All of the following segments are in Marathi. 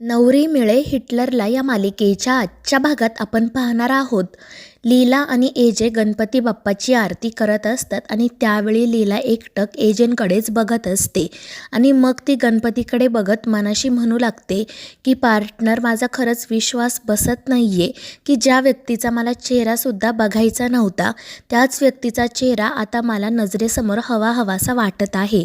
नवरी मिळे हिटलरला या मालिकेच्या आजच्या भागात आपण पाहणार आहोत. लीला आणि एजे गणपती बाप्पाची आरती करत असतात आणि त्यावेळी लीला एकटक एजेंकडेच बघत असते आणि मग ती गणपतीकडे बघत मनाशी म्हणू लागते की पार्टनर, माझा खरंच विश्वास बसत नाही आहे की ज्या व्यक्तीचा मला चेहरासुद्धा बघायचा नव्हता त्याच व्यक्तीचा चेहरा आता मला नजरेसमोर हवासा वाटत आहे.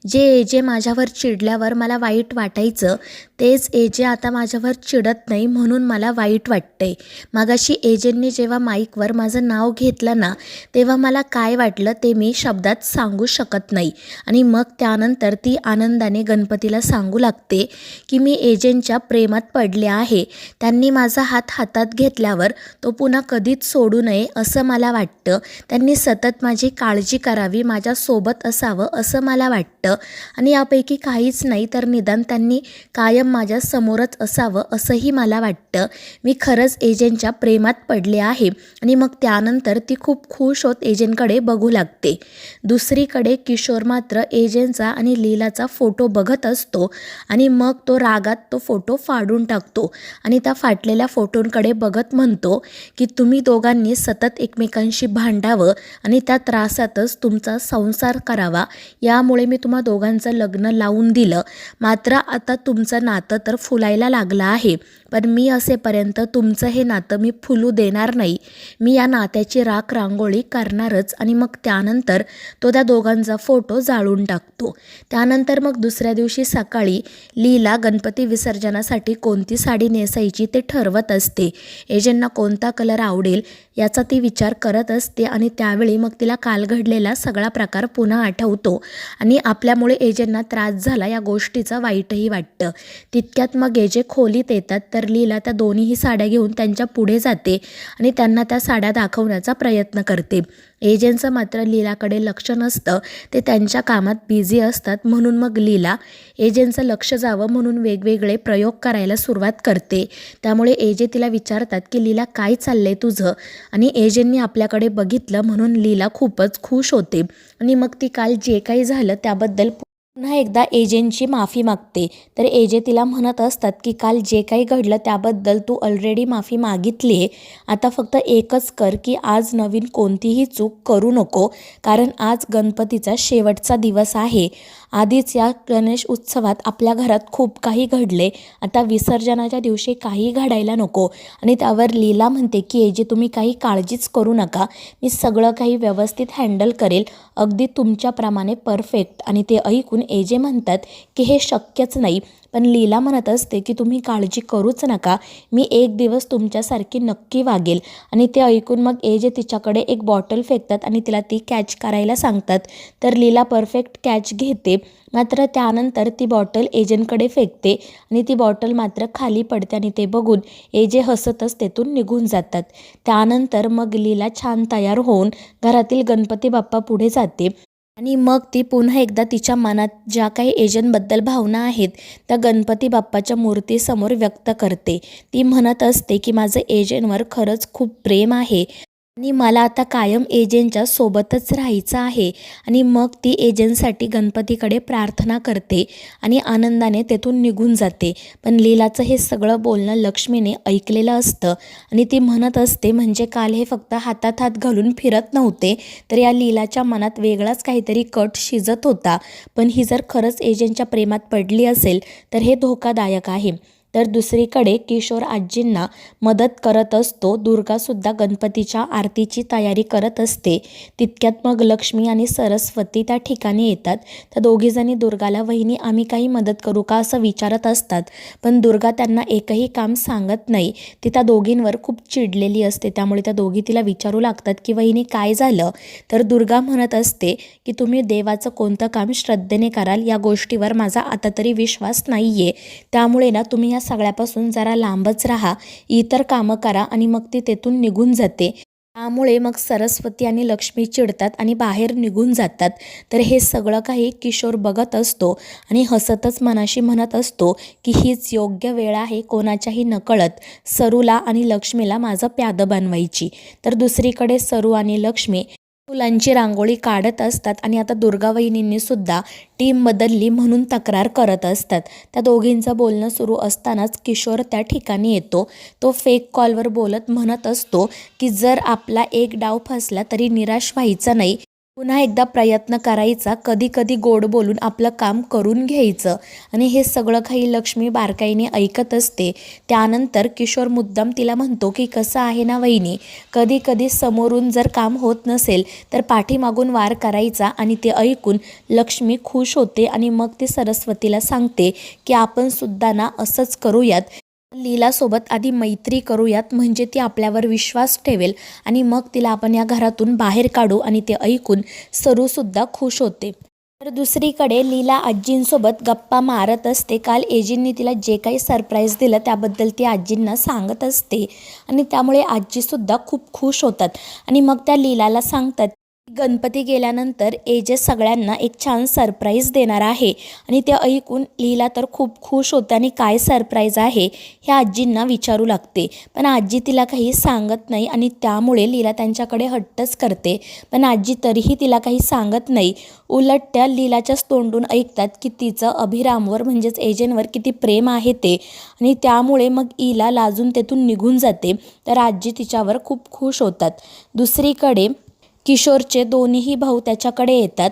जे एजे माझ्यावर चिडल्यावर मला वाईट वाटायचं तेच एजे आता माझ्यावर चिडत नाही म्हणून मला वाईट वाटतंय. मागाशी एजेंनी जेव्हा माईकवर माझं नाव घेतलं ना, तेव्हा मला काय वाटलं ते मी शब्दात सांगू शकत नाही. आणि मग त्यानंतर ती आनंदाने गणपतीला सांगू लागते की मी एजेंटच्या प्रेमात पडले आहे. त्यांनी माझा हात हातात घेतल्यावर तो पुन्हा कधीच सोडू नये असं मला वाटतं. त्यांनी सतत माझी काळजी करावी, माझ्यासोबत असावं असं मला वाटतं आणि यापैकी काहीच नाही तर निदान त्यांनी कायम माझ्या समोरच असावं असंही मला वाटतं. मी खरंच एजेंटच्या प्रेमात पडले आहे. आणि मग त्यानंतर ती खूप खुश होत एजेंटकडे बघू लागते. दुसरीकडे किशोर मात्र एजेंटचा आणि लीलाचा फोटो बघत असतो आणि मग तो रागात तो फोटो फाडून टाकतो आणि त्या फाटलेल्या फोटोंकडे बघत म्हणतो की तुम्ही दोघांनी सतत एकमेकांशी भांडावं आणि त्या त्रासातच तुमचा संसार करावा, यामुळे मी तुम्हा दोघांचं लग्न लावून दिलं. मात्र आता तुमचं नातं तर फुलायला लागलं आहे, पण मी असेपर्यंत तुमचं हे नातं मी फुलू देणार नाही. मी या नात्याची राख रांगोळी करणारच. आणि मग त्यानंतर तो त्या दोघांचा फोटो जाळून टाकतो. त्यानंतर मग दुसऱ्या दिवशी सकाळी लीला गणपती विसर्जनासाठी कोणती साडी नेसायची ते ठरवत असते. एजेंटना कोणता कलर आवडेल याचा ती विचार करत असते आणि त्यावेळी मग तिला काल घडलेला सगळा प्रकार पुन्हा आठवतो आणि आपल्यामुळे एजेंटना त्रास झाला या गोष्टीचं वाईटही वाटतं. तितक्यात मग एजे खोलीत येतात तर लीला त्या दोन्हीही साड्या घेऊन त्यांच्या पुढे जाते आणि त्यांना त्या साड्या दाखवण्याचा प्रयत्न करते. एजेंटचं मात्र लीलाकडे लक्ष नसतं, ते त्यांच्या कामात बिझी असतात. म्हणून मग लीला एजेंटचं लक्ष जावं म्हणून वेगवेगळे प्रयोग करायला सुरुवात करते. त्यामुळे एजे तिला विचारतात की लीला, काय चाललंय तुझं? आणि एजेंटनी आपल्याकडे बघितलं म्हणून लीला खूपच खुश होते आणि मग ती काल जे काही झालं त्याबद्दल पुन्हा एकदा एजेंटची माफी मागते. तर एजे तिला म्हणत असतात की काल जे काही घडलं त्याबद्दल तू ऑलरेडी माफी मागितली आहे. आता फक्त एकच कर की आज नवीन कोणतीही चूक करू नको, कारण आज गणपतीचा शेवटचा दिवस आहे. आधीच या गणेश उत्सवात आपल्या घरात खूप काही घडले, आता विसर्जनाच्या दिवशी काही घडायला नको. आणि त्यावर लीला म्हणते की एजे, तुम्ही काही काळजीच करू नका, मी सगळं काही व्यवस्थित हँडल करेल, अगदी तुमच्याप्रमाणे परफेक्ट. आणि ते ऐकून एजे म्हणतात की हे शक्यच नाही. पण लीला म्हणत असते की तुम्ही काळजी करूच नका, मी एक दिवस तुमच्यासारखी नक्की वागेल. आणि ते ऐकून मग एजे तिच्याकडे एक बॉटल फेकतात आणि तिला ती कॅच करायला सांगतात. तर लीला परफेक्ट कॅच घेते, मात्र त्यानंतर ती बॉटल एजेंटकडे फेकते आणि ती बॉटल मात्र खाली पडते आणि ते बघून एजे हसतच तेथून निघून जातात. त्यानंतर मग लीला छान तयार होऊन घरातील गणपती बाप्पा पुढे जाते आणि मग ती पुन्हा एकदा तिच्या मनात ज्या काही एजंटबद्दल भावना आहेत त्या गणपती बाप्पाच्या मूर्तीसमोर व्यक्त करते. ती म्हणत असते की माझं एजंटवर खरंच खूप प्रेम आहे आणि मला आता कायम एजेंटच्या सोबतच राहायचं आहे. आणि मग ती एजेंटसाठी गणपतीकडे प्रार्थना करते आणि आनंदाने तेथून निघून जाते. पण लीलाचं हे सगळं बोलणं लक्ष्मीने ऐकलेलं असतं आणि ती म्हणत असते, म्हणजे काल हे फक्त हातात हात घालून फिरत नव्हते, तर या लीलाच्या मनात वेगळाच काहीतरी कट शिजत होता. पण ही जर खरंच एजेंटच्या प्रेमात पडली असेल तर हे धोकादायक आहे. तर दुसरीकडे किशोर आजींना मदत करत असतो. दुर्गासुद्धा गणपतीच्या आरतीची तयारी करत असते. तितक्यात मग लक्ष्मी आणि सरस्वती त्या ठिकाणी येतात. त्या दोघीजणी दुर्गाला, वहिनी आम्ही काही मदत करू का असं विचारत असतात. पण दुर्गा त्यांना एकही काम सांगत नाही. ती त्या दोघींवर खूप चिडलेली असते. त्यामुळे त्या दोघी तिला विचारू लागतात की वहिनी काय झालं? तर दुर्गा म्हणत असते की तुम्ही देवाचं कोणतं काम श्रद्धेने कराल या गोष्टीवर माझा आता तरी विश्वास नाही आहे. त्यामुळे ना तुम्ही या सगळ्यापासून जरा लांबच राहा, इतर कामं करा. आणि मग ती तेथून निघून जाते. त्यामुळे मग सरस्वती आणि लक्ष्मी चिडतात आणि बाहेर निघून जातात. तर हे सगळं काही किशोर बघत असतो आणि हसतच मनाशी म्हणत असतो की हीच योग्य वेळ आहे कोणाच्याही नकळत सरूला आणि लक्ष्मीला माझं प्यादं बनवायची. तर दुसरीकडे सरू आणि लक्ष्मी फुलांची रांगोळी काढत असतात आणि आता दुर्गा वहिनींनी सुद्धा टीम बदलली म्हणून तक्रार करत असतात. त्या दोघींचं बोलणं सुरू असतानाच किशोर त्या ठिकाणी येतो. तो फेक कॉलवर बोलत म्हणत असतो की जर आपला एक डाव फसला तरी निराश व्हायचं नाही, पुन्हा एकदा प्रयत्न करायचा, कधी कधी गोड बोलून आपलं काम करून घ्यायचं. आणि हे सगळं काही लक्ष्मी बारकाईने ऐकत असते. त्यानंतर किशोर मुद्दाम तिला म्हणतो की कसं आहे ना वहिनी, कधी कधी समोरून जर काम होत नसेल तर पाठीमागून वार करायचा. आणि ते ऐकून लक्ष्मी खुश होते आणि मग ती सरस्वतीला सांगते की आपण सुद्धा ना असंच करूयात, लीलासोबत आधी मैत्री करूयात, म्हणजे ती आपल्यावर विश्वास ठेवेल आणि मग तिला आपण या घरातून बाहेर काढू. आणि ते ऐकून सरूसुद्धा खुश होते. तर दुसरीकडे लीला आजींसोबत गप्पा मारत असते. काल एजींनी तिला जे काही सरप्राईज दिलं त्याबद्दल ती आजींना सांगत असते आणि त्यामुळे आजीसुद्धा खूप खुश होतात. आणि मग त्या लीलाला सांगतात गणपती गेल्यानंतर एजे सगळ्यांना एक छान सरप्राईज देणार आहे. आणि ते ऐकून लीला तर खूप खुश होते आणि काय सरप्राईज आहे हे आजींना विचारू लागते. पण आजी तिला काही सांगत नाही आणि त्यामुळे लीला त्यांच्याकडे हट्टच करते. पण आजी तरीही तिला काही सांगत नाही. उलट त्या लीलाच्याच तोंडून ऐकतात की तिचं अभिरामवर म्हणजेच एजेंवर किती प्रेम आहे ते. आणि त्यामुळे मग ईला लाजून तेथून निघून जाते. तर आजी तिच्यावर खूप खुश होतात. दुसरीकडे किशोरचे दोन्हीही भाऊ त्याच्याकडे येतात.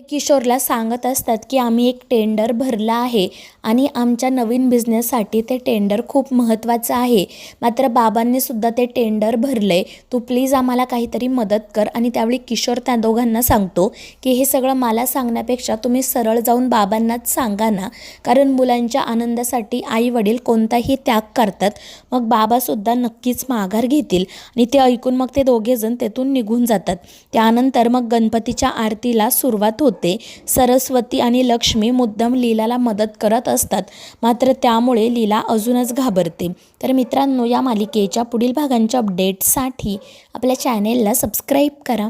किशोरला सांगत असतात की आम्ही एक टेंडर भरला आहे आणि आमच्या नवीन बिझनेससाठी ते टेंडर खूप महत्त्वाचं आहे. मात्र बाबांनी सुद्धा ते टेंडर भरलं आहे, तू प्लीज आम्हाला काहीतरी मदत कर. आणि त्यावेळी किशोर त्या दोघांना सांगतो की हे सगळं मला सांगण्यापेक्षा तुम्ही सरळ जाऊन बाबांनाच सांगा ना, कारण मुलांच्या आनंदासाठी आई वडील कोणताही त्याग करतात. मग बाबासुद्धा नक्कीच माघार घेतील. आणि ते ऐकून मग ते दोघेजण तेथून निघून जातात. त्यानंतर मग गणपतीच्या आरतीला सुरुवात होते. सरस्वती आणि लक्ष्मी मुद्दाम लीलाला मदत करत असतात. मात्र त्यामुळे लीला अजूनच घाबरते. तर मित्रांनो, या मालिकेच्या पुढील भागांच्या अपडेट्ससाठी आपल्या चॅनेलला सबस्क्राईब करा.